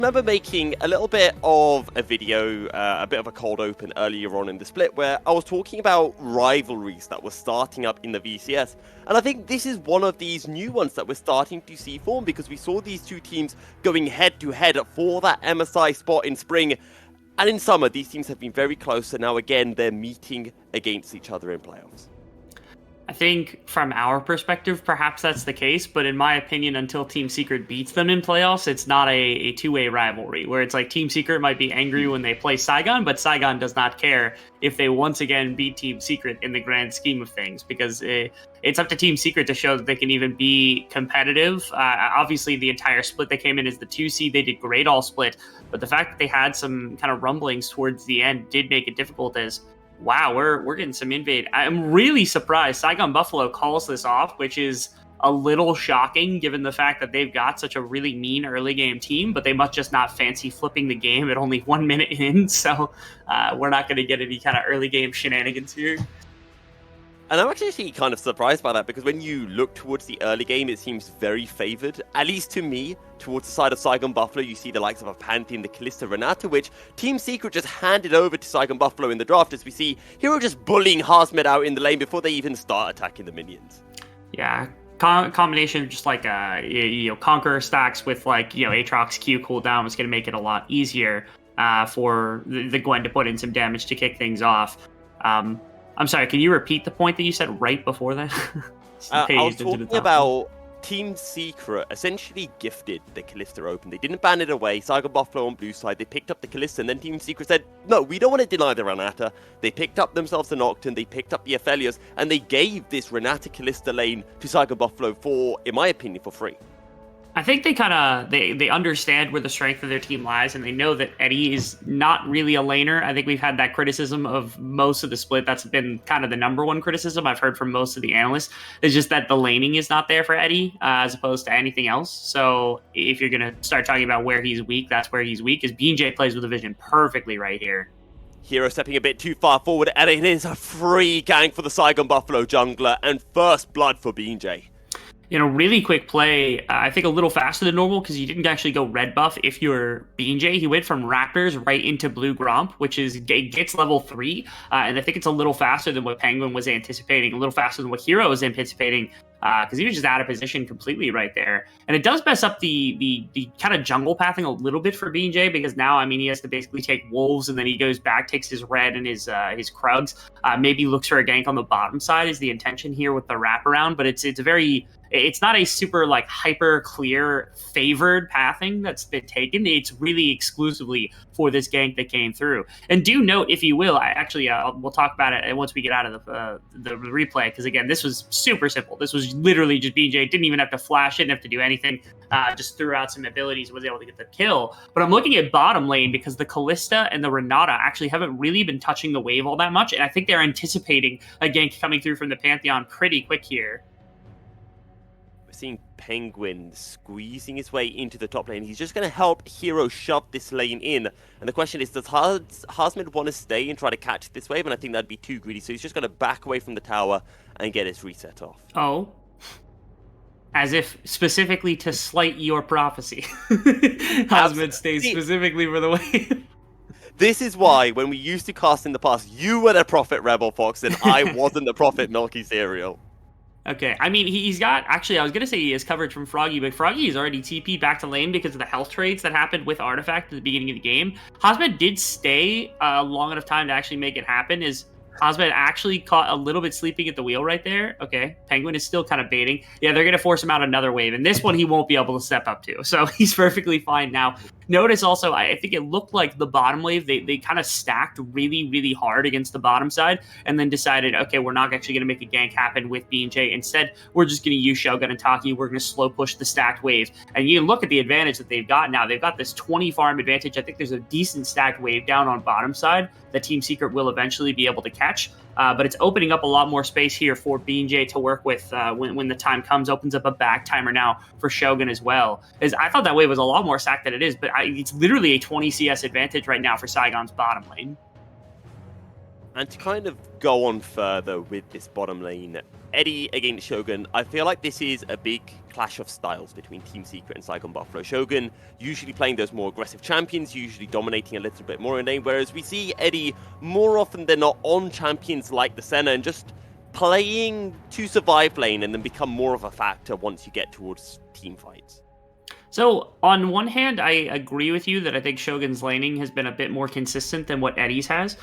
remember making a little bit of a video, a bit of a cold open earlier on in the split, where I was talking about rivalries that were starting up in the VCS. And I think this is one of these new ones that we're starting to see form, because we saw these two teams going head to head for that MSI spot in spring. And in summer, these teams have been very close, and now again, they're meeting against each other in playoffs. I think from our perspective, perhaps that's the case, but in my opinion, until Team Secret beats them in playoffs, it's not a two-way rivalry, where it's like Team Secret might be angry when they play Saigon, but Saigon does not care if they once again beat Team Secret in the grand scheme of things, because it's up to Team Secret to show that they can even be competitive. Obviously, the entire split they came in as the 2 seed, they did great all split, but the fact that they had some kind of rumblings towards the end did make it difficult, as wow, we're getting some invade. I'm really surprised Saigon Buffalo calls this off, which is a little shocking given the fact that they've got such a really mean early game team, but they must just not fancy flipping the game at only 1 minute in. So we're not going to get any kind of early game shenanigans here. And I'm actually kind of surprised by that, because when you look towards the early game, it seems very favored, at least to me, towards the side of Saigon Buffalo. You see the likes of a Pantheon, the Kalista, Renata, which Team Secret just handed over to Saigon Buffalo in the draft, as we see Hero just bullying Hazmed out in the lane before they even start attacking the minions. Yeah, combination of just like Conqueror stacks with like Aatrox Q cooldown was going to make it a lot easier for the Gwen to put in some damage to kick things off. I'm sorry, can you repeat the point that you said right before that? I was talking about Team Secret essentially gifted the Kalista open. They didn't ban it away. Saigon Buffalo on blue side, they picked up the Kalista, and then Team Secret said, no, we don't want to deny the Renata. They picked up themselves the Nocturne, they picked up the Aphelios, and they gave this Renata Kalista lane to Saigon Buffalo for, in my opinion, for free. I think they kind of they understand where the strength of their team lies, and they know that Eddie is not really a laner. I think we've had that criticism of most of the split. That's been kind of the number one criticism I've heard from most of the analysts. It's just that the laning is not there for Eddie as opposed to anything else. So if you're going to start talking about where he's weak, that's where he's weak, because BJ plays with the vision perfectly right here. Hero stepping a bit too far forward, and it is a free gank for the Saigon Buffalo jungler, and first blood for BJ. Really quick play, I think a little faster than normal, because he didn't actually go red buff if you're BJ. He went from Raptors right into Blue Gromp, which gets level 3, and I think it's a little faster than what Penguin was anticipating, a little faster than what Hero was anticipating, because he was just out of position completely right there. And it does mess up the kind of jungle pathing a little bit for BJ, because now, he has to basically take Wolves, and then he goes back, takes his red and his Krugs, maybe looks for a gank on the bottom side is the intention here with the wraparound, but it's not a super like hyper clear favored pathing that's been taken. It's really exclusively for this gank that came through. And do note, if you will, we'll talk about it once we get out of the replay, because again, this was super simple. This was literally just BJ didn't even have to flash, didn't have to do anything, just threw out some abilities and was able to get the kill. But I'm looking at bottom lane, because the Kalista and the Renata actually haven't really been touching the wave all that much, and I think they're anticipating a gank coming through from the Pantheon pretty quick here. Seeing Penguin squeezing his way into the top lane. He's just going to help Hero shove this lane in. And the question is, does Hazmed want to stay and try to catch this wave? And I think that'd be too greedy. So he's just going to back away from the tower and get his reset off. Oh. As if specifically to slight your prophecy. Hazmed stays specifically for the wave. This is why, when we used to cast in the past, you were the Prophet Rebel Fox and I wasn't the Prophet Milky Cereal. Okay, he's got, actually, I was going to say he has coverage from Froggy, but Froggy is already TP'd back to lane because of the health trades that happened with Artifact at the beginning of the game. Hazmed did stay long enough time to actually make it happen. Hazmed actually caught a little bit sleeping at the wheel right there. Okay, Penguin is still kind of baiting. Yeah, they're going to force him out another wave, and this one he won't be able to step up to, so he's perfectly fine now. Notice also, I think it looked like the bottom wave, they kind of stacked really, really hard against the bottom side, and then decided, okay, we're not actually going to make a gank happen with B&J. Instead, we're just going to use Shogun and Taki. We're going to slow push the stacked wave. And you look at the advantage that they've got now. They've got this 20 farm advantage. I think there's a decent stacked wave down on bottom side that Team Secret will eventually be able to catch. But it's opening up a lot more space here for B&J to work with when the time comes. Opens up a back timer now for Shogun as well. As I thought that wave was a lot more stacked than it is, but it's literally a 20 CS advantage right now for Saigon's bottom lane. And to kind of go on further with this bottom lane Eddie against Shogun, I feel like this is a big clash of styles between Team Secret and Saigon Buffalo. Shogun usually playing those more aggressive champions, usually dominating a little bit more in lane, whereas we see Eddie more often than not on champions like the Senna and just playing to survive lane and then become more of a factor once you get towards team fights. So, on one hand, I agree with you that I think Shogun's laning has been a bit more consistent than what Eddie's has.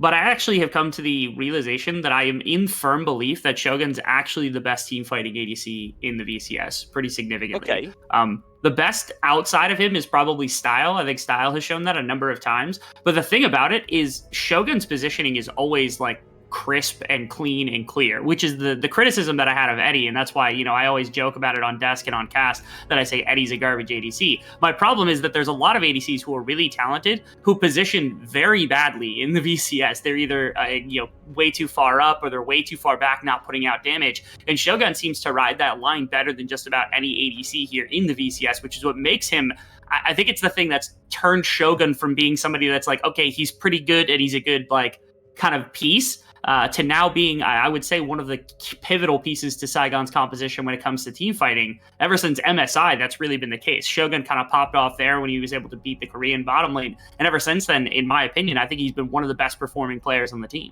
But I actually have come to the realization that I am in firm belief that Shogun's actually the best team fighting ADC in the VCS, pretty significantly. Okay. The best outside of him is probably Style. I think Style has shown that a number of times. But the thing about it is Shogun's positioning is always like crisp and clean and clear, which is the criticism that I had of Eddie, and that's why, I always joke about it on desk and on cast that I say Eddie's a garbage ADC. My problem is that there's a lot of ADCs who are really talented who position very badly in the VCS. They're either way too far up or they're way too far back, not putting out damage. And Shogun seems to ride that line better than just about any ADC here in the VCS, which is what makes him. I think it's the thing that's turned Shogun from being somebody that's like, okay, he's pretty good and he's a good kind of piece, to now being, I would say, one of the pivotal pieces to Saigon's composition when it comes to team fighting. Ever since MSI, that's really been the case. Shogun kind of popped off there when he was able to beat the Korean bottom lane. And ever since then, in my opinion, I think he's been one of the best performing players on the team.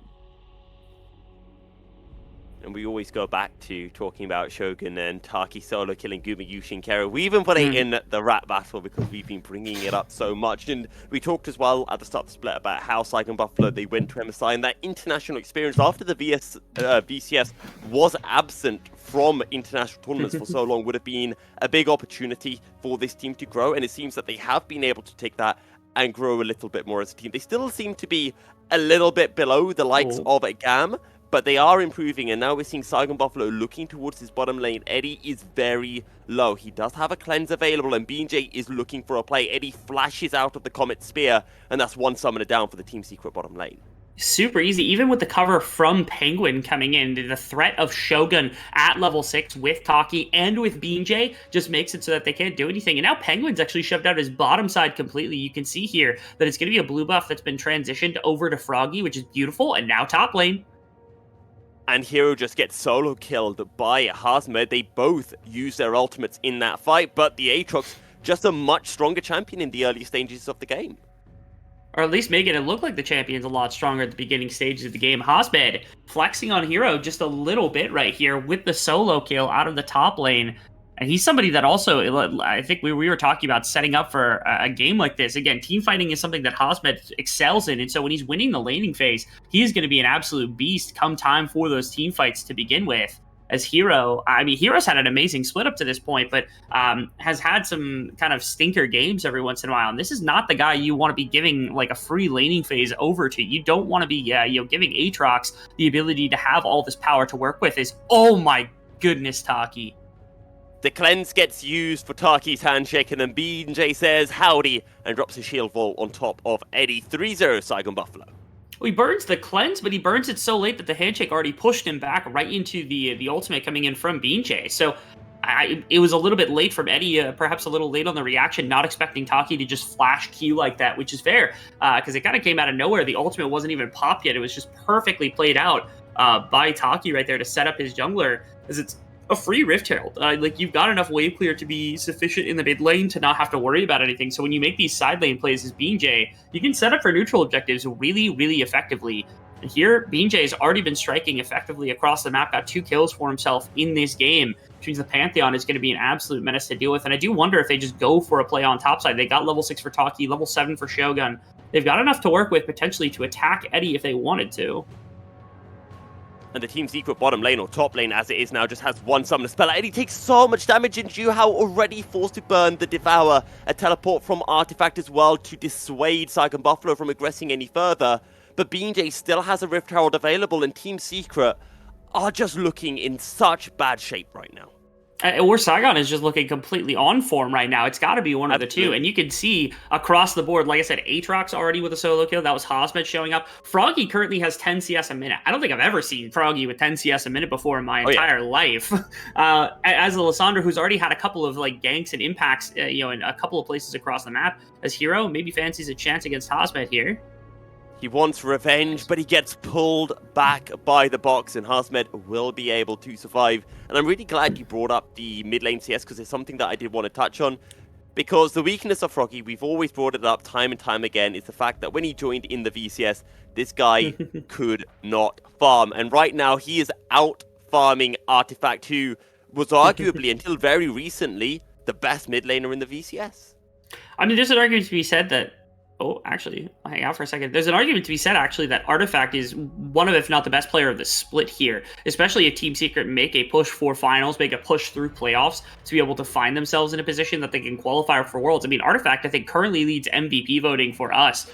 And we always go back to talking about Shogun and Taki solo killing Guma Yushin Kero. We even put it in the rap battle because we've been bringing it up so much. And we talked as well at the start of the split about how Saigon Buffalo, they went to MSI, and that international experience after the VCS was absent from international tournaments for so long would have been a big opportunity for this team to grow. And it seems that they have been able to take that and grow a little bit more as a team. They still seem to be a little bit below the likes of a GAM, but they are improving, and now we're seeing Saigon Buffalo looking towards his bottom lane. Eddie is very low. He does have a cleanse available, and BJ is looking for a play. Eddie flashes out of the Comet Spear, and that's one summoner down for the Team Secret bottom lane. Super easy, even with the cover from Penguin coming in. The threat of Shogun at level 6 with Taki and with BJ just makes it so that they can't do anything. And now Penguin's actually shoved out his bottom side completely. You can see here that it's going to be a blue buff that's been transitioned over to Froggy, which is beautiful, and now top lane. And Hero just gets solo killed by Hazmed. They both use their ultimates in that fight, but the Aatrox just a much stronger champion in the early stages of the game. Or at least making it look like the champion's a lot stronger at the beginning stages of the game. Hazmed flexing on Hero just a little bit right here with the solo kill out of the top lane. And he's somebody that also, I think we were talking about setting up for a game like this. Again, team fighting is something that Hazmed excels in. And so when he's winning the laning phase, he's going to be an absolute beast come time for those team fights to begin with. As Hero, Hero's had an amazing split up to this point, but has had some kind of stinker games every once in a while. And this is not the guy you want to be giving like a free laning phase over to. You don't want to be giving Aatrox the ability to have all this power to work with. Oh my goodness, Taki. The cleanse gets used for Taki's handshake, and then BJ says howdy and drops a shield vault on top of Eddie. 3-0 Saigon Buffalo. Well, he burns the cleanse, but he burns it so late that the handshake already pushed him back right into the ultimate coming in from BJ. So it was a little bit late from Eddie, perhaps a little late on the reaction, not expecting Taki to just flash Q like that, which is fair, because it kind of came out of nowhere. The ultimate wasn't even popped yet. It was just perfectly played out by Taki right there to set up his jungler, as it's a free Rift Herald. You've got enough wave clear to be sufficient in the mid lane to not have to worry about anything. So when you make these side lane plays as BJ, you can set up for neutral objectives really, really effectively. And here, BJ has already been striking effectively across the map, got 2 kills for himself in this game, which means the Pantheon is going to be an absolute menace to deal with. And I do wonder if they just go for a play on top side. They got level 6 for Taki, level 7 for Shogun. They've got enough to work with potentially to attack Eddie if they wanted to. And the Team Secret bottom lane, or top lane as it is now, just has one summoner spell. Eddie takes so much damage, and Juhao already forced to burn the Devour. A teleport from Artifact as well to dissuade Saigon Buffalo from aggressing any further. But BJ still has a Rift Herald available, and Team Secret are just looking in such bad shape right now. Or Saigon is just looking completely on form right now. It's got to be one of the two. And you can see across the board, like I said, Aatrox already with a solo kill. That was Hazmed showing up. Froggy currently has 10 CS a minute. I don't think I've ever seen Froggy with 10 CS a minute before in my entire life. As a Lysandra who's already had a couple of ganks and impacts, in a couple of places across the map. As Hero, maybe fancies a chance against Hazmed here. He wants revenge, but he gets pulled back by the box, and Hazmed will be able to survive. And I'm really glad you brought up the mid lane CS, because it's something that I did want to touch on. Because the weakness of Froggy, we've always brought it up time and time again, is the fact that when he joined in the VCS, this guy could not farm. And right now, he is out farming Artifact, who was arguably, until very recently, the best mid laner in the VCS. I mean, there's an argument to be said that... Oh, actually, hang out for a second. There's an argument to be said, actually, that Artifact is one of, if not the best player of the split here, especially if Team Secret make a push for finals, make a push through playoffs to be able to find themselves in a position that they can qualify for Worlds. I mean, Artifact, I think, currently leads MVP voting for us.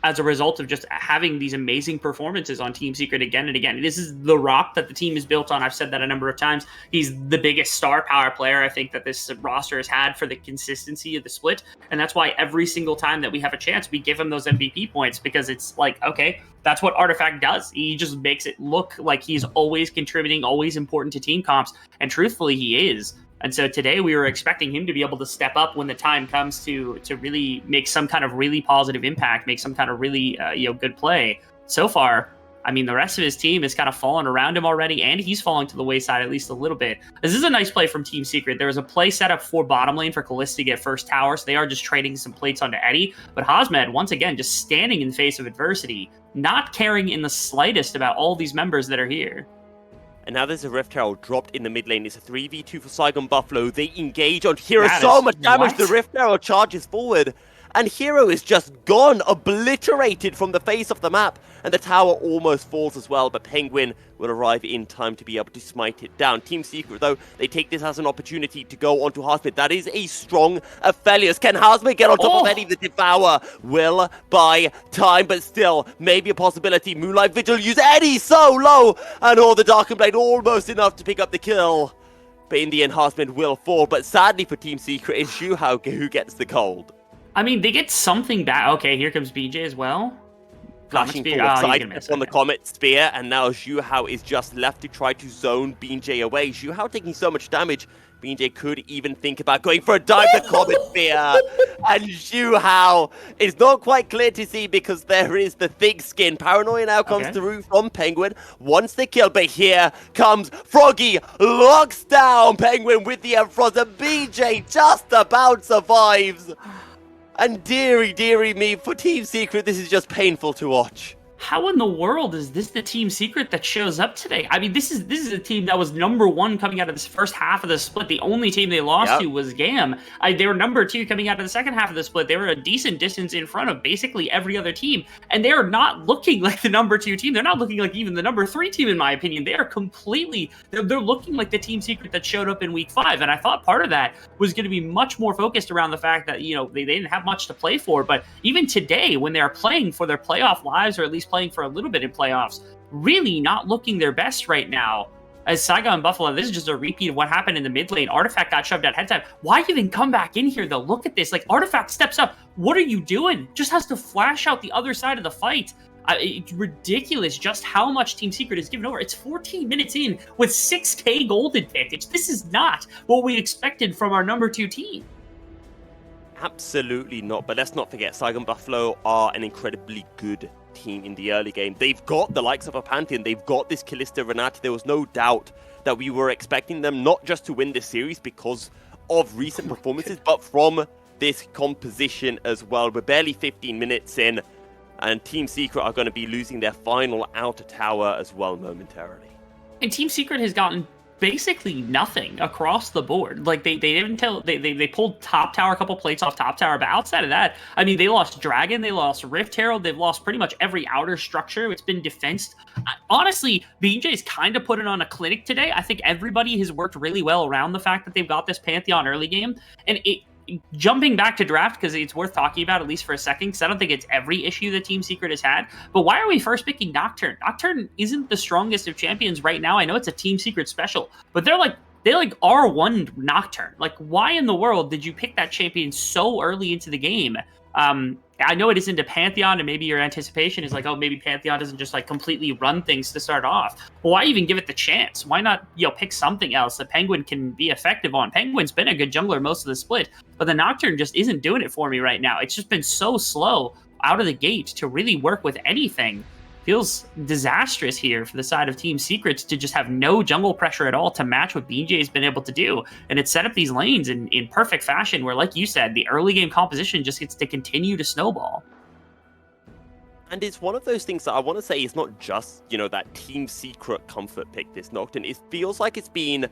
As a result of just having these amazing performances on Team Secret again and again. This is the rock that the team is built on. I've said that a number of times. He's the biggest star power player I think that this roster has had for the consistency of the split. And that's why every single time that we have a chance, we give him those MVP points, because it's like, okay, that's what Artifact does. He just makes it look like he's always contributing, always important to team comps. And truthfully, he is. And so today we were expecting him to be able to step up when the time comes to really make some kind of really positive impact, make some kind of really good play. So far, I mean, the rest of his team is kind of falling around him already, and he's falling to the wayside at least a little bit. This is a nice play from Team Secret. There was a play set up for bottom lane for Kalista to get first tower, so they are just trading some plates onto Eddie. But Hazmed, once again, just standing in the face of adversity, not caring in the slightest about all these members that are here. And now there's a Rift Herald dropped in the mid lane. It's a 3v2 for Saigon Buffalo. They engage on Hero. So much damage. The Rift Herald charges forward. And Hero is just gone, obliterated from the face of the map. And the tower almost falls as well, but Penguin will arrive in time to be able to smite it down. Team Secret, though, they take this as an opportunity to go onto Hazmed. That is a strong Aphelios. Can Hazmed get on top of Eddie? The Devour will buy time, but still, maybe a possibility. Moonlight Vigil use Eddie so low, and the Darkened Blade almost enough to pick up the kill. But in the end, Hazmed will fall. But sadly for Team Secret, it's Zhuhao who gets the cold. I mean, they get something back. Okay, here comes BJ as well. Flashing forward side on the Comet Spear, and now Zhuhao is just left to try to zone BJ away. Zhuhao taking so much damage, BJ could even think about going for a dive. The Comet Spear, and Zhuhao is not quite clear to see because there is the thick skin. Paranoia now comes through from Penguin, wants the kill, but here comes Froggy, locks down Penguin with the Unfrost, and BJ just about survives. And dearie me, for Team Secret, this is just painful to watch. How in the world is this the Team Secret that shows up today? I mean, this is a team that was #1 coming out of this first half of the split. The only team they lost to was GAM. They were #2 coming out of the second half of the split. They were a decent distance in front of basically every other team. And they are not looking like the #2 team. They're not looking like even the #3 team, in my opinion. They are completely... They're looking like the Team Secret that showed up in Week 5. And I thought part of that was going to be much more focused around the fact that, they didn't have much to play for. But even today, when they're playing for their playoff lives, or at least playing for a little bit in playoffs, really not looking their best right now. As Saigon and Buffalo, this is just a repeat of what happened in the mid lane. Artifact got shoved out head time. Why even come back in here, though? Look at this. Like, Artifact steps up. What are you doing? Just has to flash out the other side of the fight. It's ridiculous just how much Team Secret is given over. It's 14 minutes in with 6k gold advantage. This is not what we expected from our #2 team. Absolutely not. But let's not forget, Saigon Buffalo are an incredibly good team in the early game. They've got the likes of a Pantheon. They've got this Kalista Renata. There was no doubt that we were expecting them not just to win this series because of recent performances, but from this composition as well. We're barely 15 minutes in, and Team Secret are going to be losing their final outer tower as well momentarily. And Team Secret has gotten basically nothing across the board. Like, they didn't tell... They pulled top tower, a couple plates off top tower, but outside of that, I mean, they lost Dragon, they lost Rift Herald, they've lost pretty much every outer structure. It's been defensed. Honestly, BJ's kind of put it on a clinic today. I think everybody has worked really well around the fact that they've got this Pantheon early game, and jumping back to draft, because it's worth talking about at least for a second, because I don't think it's every issue that Team Secret has had, but why are we first picking Nocturne? Nocturne isn't the strongest of champions right now. I know it's a Team Secret special, but they R1 Nocturne. Like, why in the world did you pick that champion so early into the game? I know it isn't a Pantheon, and maybe your anticipation is like, oh, maybe Pantheon doesn't just like completely run things to start off. Well, why even give it the chance? Why not, pick something else that Penguin can be effective on? Penguin's been a good jungler most of the split, but the Nocturne just isn't doing it for me right now. It's just been so slow. out of the gate to really work with anything. Feels disastrous here for the side of Team Secrets to just have no jungle pressure at all to match what BJ's been able to do. And it's set up these lanes in perfect fashion where, like you said, the early game composition just gets to continue to snowball. And it's one of those things that I want to say is not just, that Team Secret comfort pick this Nocturne. It feels like it's been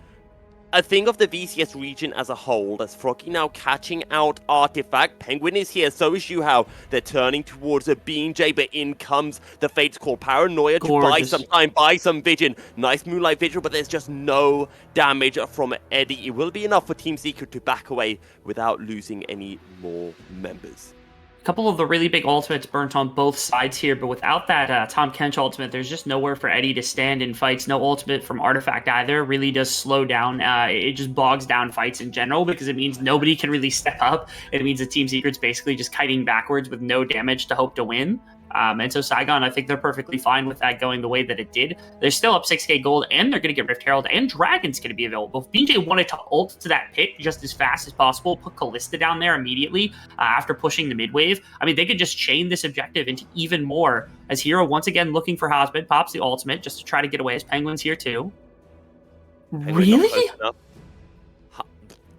a thing of the VCS region as a whole. There's Froggy now catching out Artifact. Penguin is here, so is Yuhao. They're turning towards a BJ, but in comes the Fates Call Paranoia to buy some time, buy some vision. Nice Moonlight Vigil, but there's just no damage from Eddie. It will be enough for Team Secret to back away without losing any more members. A couple of the really big ultimates burnt on both sides here, but without that Tom Kench ultimate, there's just nowhere for Eddie to stand in fights. No ultimate from Artifact either. Really does slow down. It just bogs down fights in general because it means nobody can really step up. It means the Team Secret's basically just kiting backwards with no damage to hope to win. And so Saigon, I think they're perfectly fine with that going the way that it did. They're still up 6k gold, and they're going to get Rift Herald, and Dragon's going to be available. If BJ wanted to ult to that pit just as fast as possible, put Kalista down there immediately after pushing the mid wave, I mean, they could just chain this objective into even more. As Hero once again looking for Hosbid, pops the ultimate just to try to get away. As Penguin's here too. Really?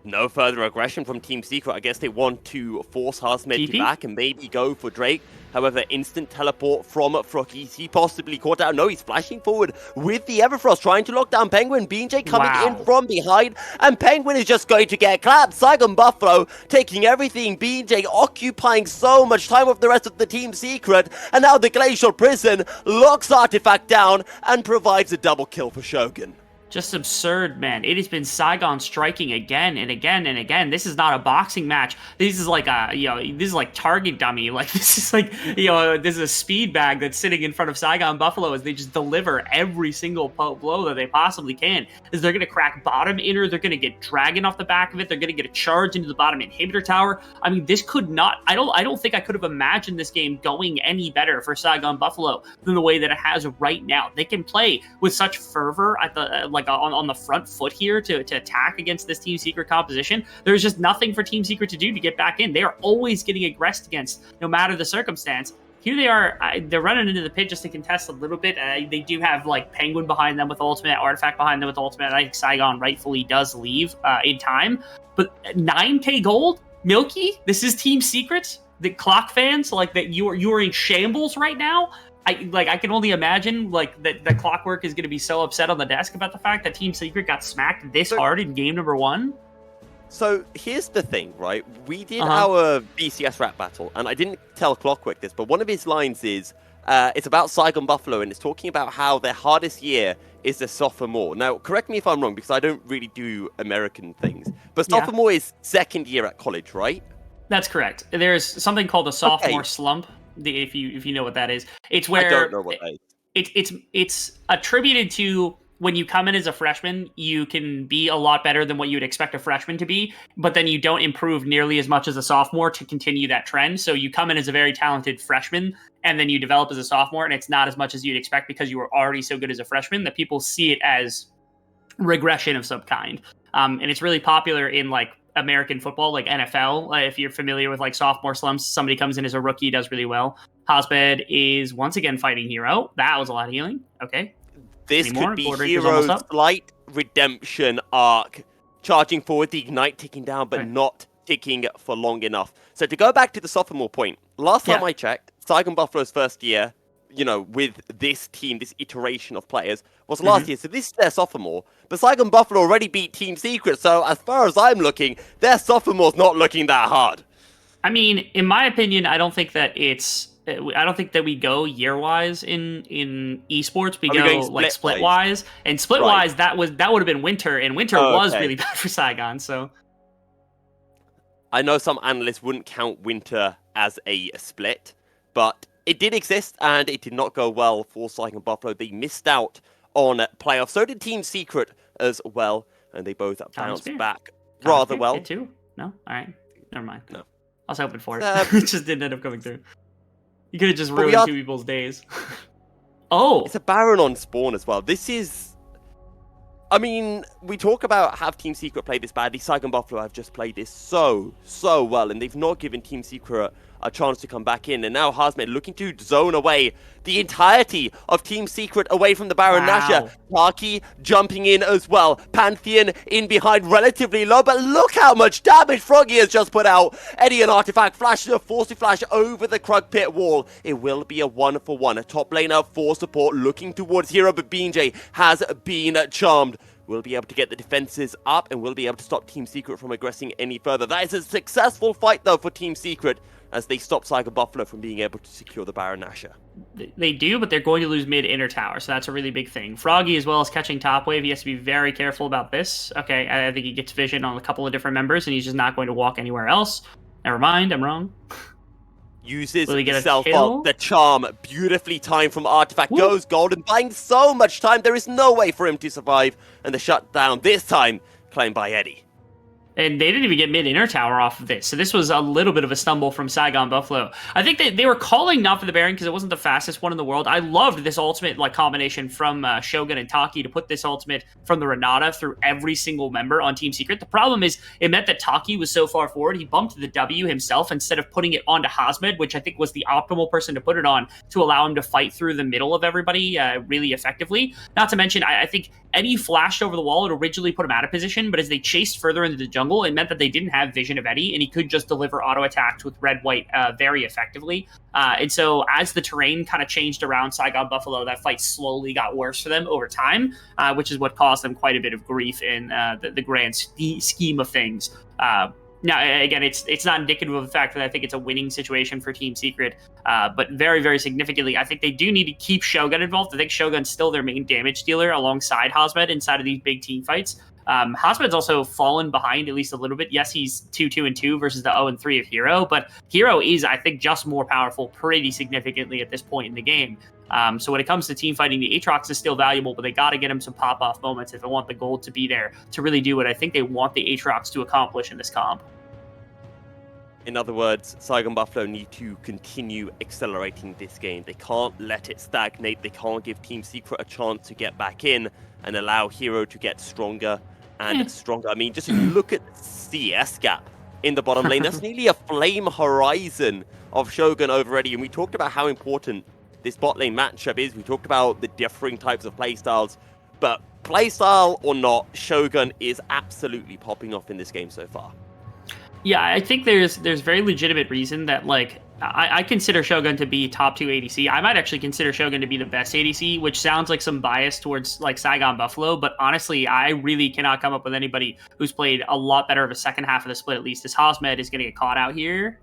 No further aggression from Team Secret. I guess they want to force Harsmed back and maybe go for Drake. However, instant teleport from Froggy. Is he possibly caught out? No, he's flashing forward with the Everfrost, trying to lock down Penguin. BJ coming in from behind, and Penguin is just going to get clapped. Saigon Buffalo taking everything. BJ occupying so much time with the rest of the Team Secret, and now the Glacial Prison locks Artifact down and provides a double kill for Shogun. Just absurd, man. It has been Saigon striking again and again and again. This is not a boxing match. This is like this is like target dummy. Like this is like, this is a speed bag that's sitting in front of Saigon Buffalo as they just deliver every single blow that they possibly can. Is they're going to crack bottom inner, they're going to get Dragon off the back of it, they're going to get a charge into the bottom inhibitor tower. I mean, this could not, I don't think I could have imagined this game going any better for Saigon Buffalo than the way that it has right now. They can play with such fervor at the, on the front foot here to attack against this Team Secret composition. There's just nothing for Team Secret to do to get back in. They are always getting aggressed against, no matter the circumstance. Here they are, they're running into the pit just to contest a little bit. They do have Penguin behind them with ultimate, Artifact behind them with ultimate. I think Saigon rightfully does leave in time. But 9k gold? Milky? This is Team Secret? The Clock fans? That you are in shambles right now? I can only imagine that the Clockwork is going to be so upset on the desk about the fact that Team Secret got smacked this hard in game number 1. So here's the thing, right? We did our VCS rap battle, and I didn't tell Clockwork this, but one of his lines is, it's about Saigon Buffalo, and it's talking about how their hardest year is the sophomore. Now, correct me if I'm wrong, because I don't really do American things, but sophomore is second year at college, right? That's correct. There's something called a sophomore slump. If you know what that is, it's where I don't know what that is. It's attributed to when you come in as a freshman, you can be a lot better than what you would expect a freshman to be, but then you don't improve nearly as much as a sophomore to continue that trend. So you come in as a very talented freshman, and then you develop as a sophomore, and it's not as much as you'd expect because you were already so good as a freshman that people see it as regression of some kind. And it's really popular in American football, like NFL. If you're familiar with sophomore slumps, somebody comes in as a rookie, does really well. Hosbed is once again fighting Hero. That was a lot of healing. Okay. This could be Hero's slight redemption arc. Charging forward, the Ignite ticking down, but not ticking for long enough. So to go back to the sophomore point, last time I checked, Saigon Buffalo's first year, with this team, this iteration of players, was last year. So this is their sophomore. But Saigon Buffalo already beat Team Secret, so as far as I'm looking, their sophomore's not looking that hard. I mean, in my opinion, I don't think that we go year-wise in esports. We go split-wise. And split-wise, that would have been Winter, and Winter was really bad for Saigon, so... I know some analysts wouldn't count Winter as a split, but it did exist, and it did not go well for Saigon Buffalo. They missed out on playoffs. So did Team Secret as well, and they both bounced back rather well. Hit 2? No? All right. Never mind. No. I was hoping for it. It just didn't end up coming through. You could have just ruined 2 people's days. It's a Baron on spawn as well. This is I mean, we talk about have Team Secret played this badly. Saigon Buffalo have just played this so well, and they've not given Team Secret a chance to come back in. And now Hazmed looking to zone away the entirety of Team Secret away from the Baron Nashor. Taki jumping in as well. Pantheon in behind relatively low, but look how much damage Froggy has just put out. Eddie and Artifact flashes a forced flash over the Krug pit wall. It will be a 1-for-1. A top laner for support looking towards Hero, but BJ has been charmed. We'll be able to get the defenses up and we'll be able to stop Team Secret from aggressing any further. That is a successful fight, though, for Team Secret as they stop Saigon Buffalo from being able to secure the Baron Nashor. They do, but they're going to lose mid inner tower, so that's a really big thing. Froggy, as well as catching top wave, he has to be very careful about this. Okay, I think he gets vision on a couple of different members, and he's just not going to walk anywhere else. Never mind, I'm wrong. Uses the self-ult, the charm, beautifully timed from Artifact, goes golden, buying so much time, there is no way for him to survive, and the shutdown, this time, claimed by Eddie. And they didn't even get mid-inner tower off of this. So this was a little bit of a stumble from Saigon Buffalo. I think they were calling not for the Baron because it wasn't the fastest one in the world. I loved this ultimate combination from Shogun and Taki to put this ultimate from the Renata through every single member on Team Secret. The problem is it meant that Taki was so far forward, he bumped the W himself instead of putting it onto Hazmed, which I think was the optimal person to put it on to allow him to fight through the middle of everybody really effectively. Not to mention, I think Eddie flashed over the wall. It originally put him out of position, but as they chased further into the jungle, it meant that they didn't have vision of Eddie, and he could just deliver auto attacks with red-white very effectively. And so as the terrain kind of changed around Saigon Buffalo, that fight slowly got worse for them over time, which is what caused them quite a bit of grief in the grand scheme of things. Now, again, it's not indicative of the fact that I think it's a winning situation for Team Secret, but very, very significantly, I think they do need to keep Shogun involved. I think Shogun's still their main damage dealer alongside Hazmed inside of these big team fights. Hazmed's also fallen behind at least a little bit. Yes, he's 2-2-2 versus the 0-3 of Hero, but Hero is, I think, just more powerful pretty significantly at this point in the game. So when it comes to team fighting, the Aatrox is still valuable, but they got to get him some pop-off moments if they want the gold to be there to really do what I think they want the Aatrox to accomplish in this comp. In other words, Saigon Buffalo need to continue accelerating this game. They can't let it stagnate. They can't give Team Secret a chance to get back in and allow Hero to get stronger and stronger. I mean, just look at the CS gap in the bottom lane. That's nearly a flame horizon of Shogun over Eddie. And we talked about how important this bot lane matchup is. We talked about the differing types of playstyles. But playstyle or not, Shogun is absolutely popping off in this game so far. Yeah, I think there's very legitimate reason that, like, I consider Shogun to be top 2 ADC. I might actually consider Shogun to be the best ADC, which sounds like some bias towards, like, Saigon Buffalo, but honestly, I really cannot come up with anybody who's played a lot better of a second half of the split, at least, as Hazmed is going to get caught out here.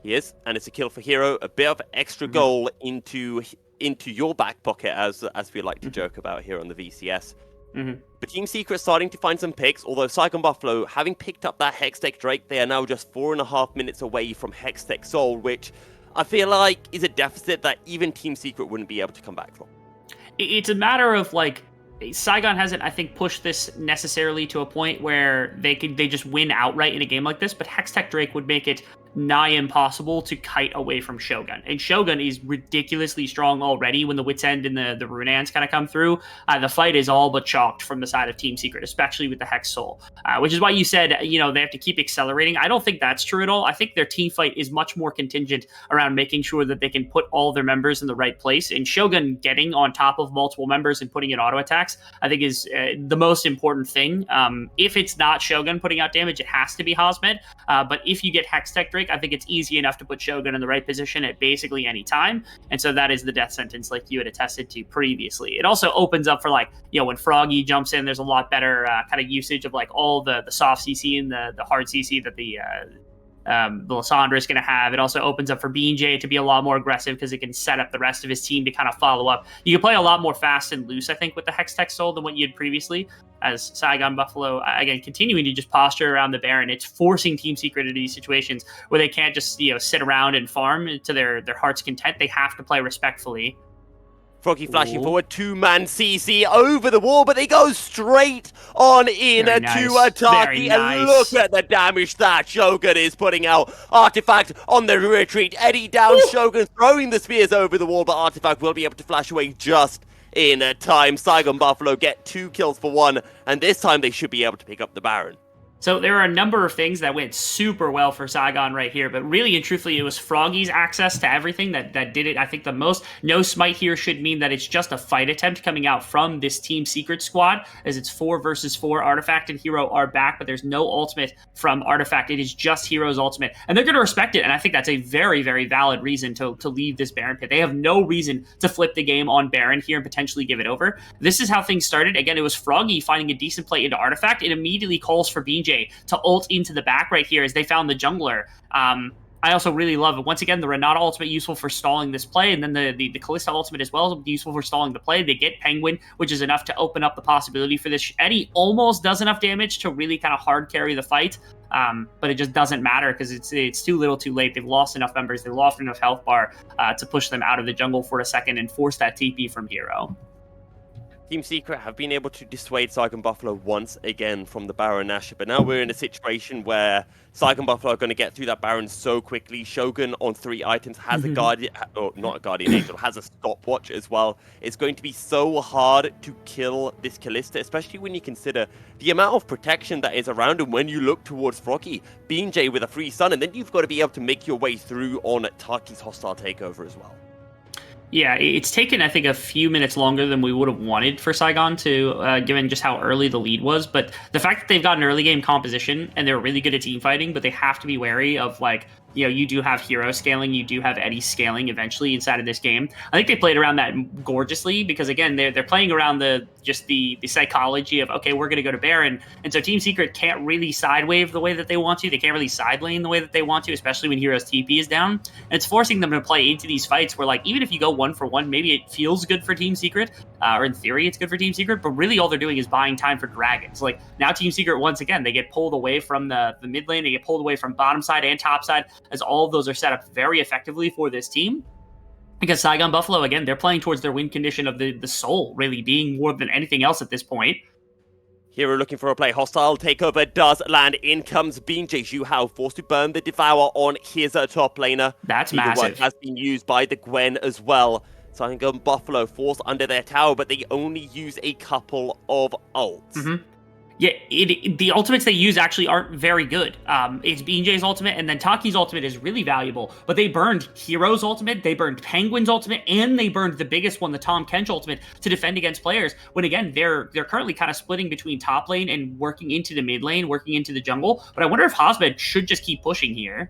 He is, and it's a kill for Hero, a bit of extra goal into your back pocket, as we like to joke about here on the VCS. But Team Secret starting to find some picks, although Saigon Buffalo, having picked up that Hextech Drake, they are now just 4.5 minutes away from Hextech Soul, which I feel like is a deficit that even Team Secret wouldn't be able to come back from. It's a matter of, like, Saigon hasn't, I think, pushed this necessarily to a point where they just win outright in a game like this, but Hextech Drake would make it nigh impossible to kite away from Shogun. And Shogun is ridiculously strong already when the Wit's End and the Runans kind of come through. The fight is all but chalked from the side of Team Secret, especially with the Hex Soul, which is why you said, you know, they have to keep accelerating. I don't think that's true at all. I think their team fight is much more contingent around making sure that they can put all their members in the right place. And Shogun getting on top of multiple members and putting in auto attacks, I think is the most important thing. If it's not Shogun putting out damage, it has to be Hazmed. But if you get Hextech Drake, I think it's easy enough to put Shogun in the right position at basically any time. And so that is the death sentence like you had attested to previously. It also opens up for, like, you know, when Froggy jumps in, there's a lot better kind of usage of, like, all the soft CC and the hard CC that the Lysandra is going to have. It also opens up for BJ to be a lot more aggressive because it can set up the rest of his team to kind of follow up. You can play a lot more fast and loose, I think, with the Hextech Soul than what you had previously, as Saigon Buffalo, again, continuing to just posture around the Baron. It's forcing Team Secret into these situations where they can't just, you know, sit around and farm to their heart's content. They have to play respectfully. Froggy flashing forward, two-man CC over the wall, but they go straight on in to Taki. And look at the damage that Shogun is putting out. Artifact on the retreat. Eddie down, Shogun throwing the spears over the wall, but Artifact will be able to flash away just in time. Saigon Buffalo get 2 kills for 1, and this time they should be able to pick up the Baron. So there are a number of things that went super well for Saigon right here, but really and truthfully, it was Froggy's access to everything that did it, I think, the most. No smite here should mean that it's just a fight attempt coming out from this Team Secret squad, as it's 4 versus 4. Artifact and Hero are back, but there's no ultimate from Artifact. It is just Hero's ultimate, and they're going to respect it, and I think that's a very, very valid reason to leave this Baron pit. They have no reason to flip the game on Baron here and potentially give it over. This is how things started. Again, it was Froggy finding a decent play into Artifact. It immediately calls for BJ to ult into the back right here as they found the jungler. I also really love it. Once again, the Renata ultimate useful for stalling this play, and then the Kalista ultimate as well useful for stalling the play. They get Penguin, which is enough to open up the possibility for this. Eddie almost does enough damage to really kind of hard carry the fight, but it just doesn't matter because it's too little too late. They've lost enough members. They've lost enough health bar to push them out of the jungle for a second and force that TP from Hero. Team Secret have been able to dissuade Saigon Buffalo once again from the Baron Nashor, but now we're in a situation where Saigon Buffalo are going to get through that Baron so quickly. Shogun on 3 items has a Guardian, or not a Guardian Angel, has a stopwatch as well. It's going to be so hard to kill this Kalista, especially when you consider the amount of protection that is around him when you look towards Froggy. BJ with a free stun, and then you've got to be able to make your way through on Taki's hostile takeover as well. Yeah, it's taken, I think, a few minutes longer than we would have wanted for Saigon to, given just how early the lead was. But the fact that they've got an early game composition and they're really good at team fighting, but they have to be wary of, like, you know, you do have Hero scaling, you do have Eddie scaling eventually inside of this game. I think they played around that gorgeously because, again, they're playing around the psychology of, okay, we're going to go to Baron. And so Team Secret can't really sidewave the way that they want to. They can't really side lane the way that they want to, especially when Hero's TP is down. And it's forcing them to play into these fights where, like, even if you go 1-for-1, maybe it feels good for Team Secret, or in theory it's good for Team Secret, but really all they're doing is buying time for Dragons. Like, now Team Secret, once again, they get pulled away from the mid lane, they get pulled away from bottom side and top side, as all of those are set up very effectively for this team. Because Saigon Buffalo, again, they're playing towards their win condition of the soul, really being more than anything else at this point. Hero looking for a play. Hostile takeover does land. In comes BJ Zhuhao, forced to burn the Devour on his top laner. That's Either massive. one has been used by the Gwen as well. Saigon Buffalo forced under their tower, but they only use a couple of ults. Yeah, the ultimates they use actually aren't very good. It's BJ's ultimate, and then Taki's ultimate is really valuable. But they burned Hero's ultimate, they burned Penguin's ultimate, and they burned the biggest one, the Tom Kench ultimate, to defend against players. When again, they're currently kind of splitting between top lane and working into the mid lane, working into the jungle. But I wonder if Hosmed should just keep pushing here.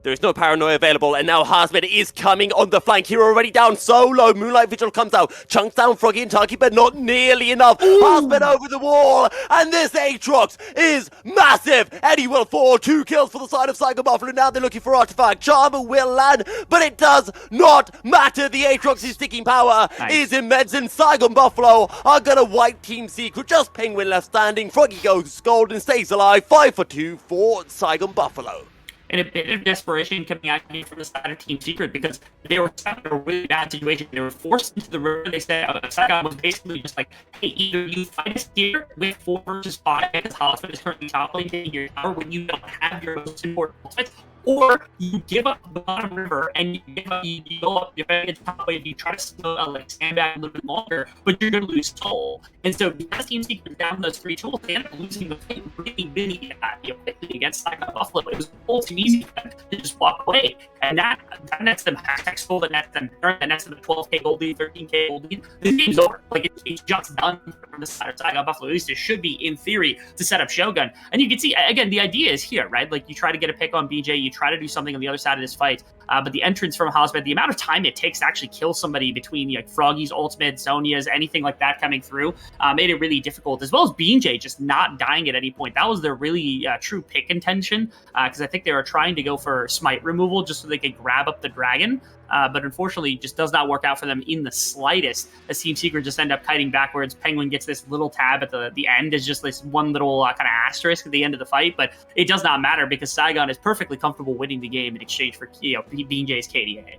There is no paranoia available, and now Hosmed is coming on the flank. Hero already down so low. Moonlight Vigil comes out, chunks down Froggy and Taki, but not nearly enough. Hosmed over the wall, and this Aatrox is massive. Eddie will fall. 2 kills for the side of Saigon Buffalo. Now they're looking for Artifact. Charmer will land, but it does not matter. The Aatrox's sticking power is immense, and Saigon Buffalo are gonna wipe Team Secret. Just Penguin left standing. Froggy goes gold and stays alive. 5-for-2 for Saigon Buffalo. And a bit of desperation coming out from the side of Team Secret because they were stuck in a really bad situation. They were forced into the river. They said Saigon was basically just like, hey, either you fight us here with 4 versus 5 because Hosmed is currently top lane taking your tower when you don't have your most important ultimates, or you give up the bottom river and you go up, you're going to get the top wave, you try to stand back a little bit longer, but you're going to lose soul. And so because Team Secret down those 3 tools, they ended up losing the fight really quickly against Saigon Buffalo. It was all too easy for them to just walk away. And that nets them hashtag gold, that nets them turn, that nets them a 12k gold lead, 13k gold lead. This game's over. Like, it's just done from the side of Saigon Buffalo. At least it should be, in theory, to set up Shogun. And you can see, again, the idea is here, right? Like, you try to get a pick on BJ, you try to do something on the other side of this fight, but the entrance from Hosmed, the amount of time it takes to actually kill somebody between like Froggy's ultimate, Sonya's, anything like that coming through, made it really difficult, as well as BJ just not dying at any point. That was their really true pick intention, because I think they were trying to go for smite removal just so they could grab up the dragon, but unfortunately just does not work out for them in the slightest, as Team Secret just end up kiting backwards. Penguin gets this little tab at the end, is just this one little kind of asterisk at the end of the fight, but it does not matter because Saigon is perfectly comfortable winning the game in exchange for BJ's KDA.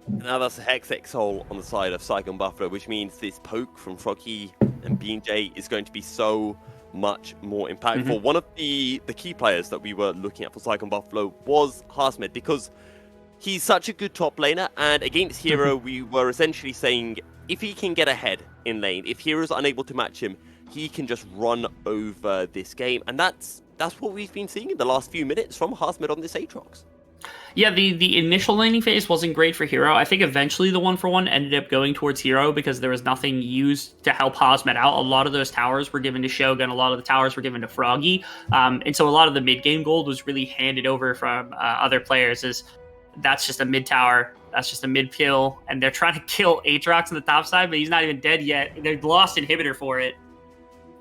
Now that's a Hex Exole on the side of Saigon Buffalo, which means this poke from Froggy and BJ is going to be so much more impactful. One of the key players that we were looking at for Saigon Buffalo was Hosmed, because he's such a good top laner, and against Hero we were essentially saying if he can get ahead in lane, if heroes are unable to match him, he can just run over this game. And that's what we've been seeing in the last few minutes from Harsmid on this Aatrox. Yeah, the initial laning phase wasn't great for Hero. I think eventually the 1-for-1 ended up going towards Hero because there was nothing used to help Harsmid out. A lot of those towers were given to Shogun, a lot of the towers were given to Froggy, and so a lot of the mid-game gold was really handed over from other players as that's just a mid-tower, that's just a mid-kill, and they're trying to kill Aatrox on the top side, but he's not even dead yet. They've lost inhibitor for it.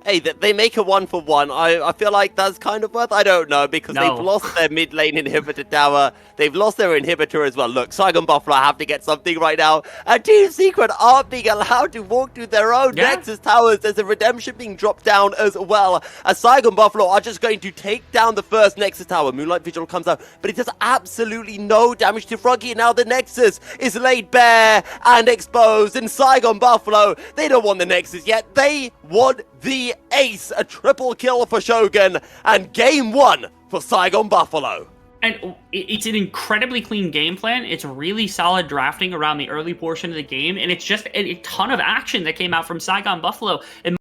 Hey, they make a 1-for-1. I feel like that's kind of worth. I don't know, because they've lost their mid lane inhibitor tower. They've lost their inhibitor as well. Look, Saigon Buffalo have to get something right now. And Team Secret aren't being allowed to walk through their own Nexus towers. There's a redemption being dropped down as well. As Saigon Buffalo are just going to take down the first Nexus tower. Moonlight Vigil comes out, but it does absolutely no damage to Froggy. And now the Nexus is laid bare and exposed. And Saigon Buffalo, they don't want the Nexus yet. They want the ace. A triple kill for Shogun, and game 1 for Saigon Buffalo. And it's an incredibly clean game plan. It's really solid drafting around the early portion of the game, and it's just a ton of action that came out from Saigon Buffalo. And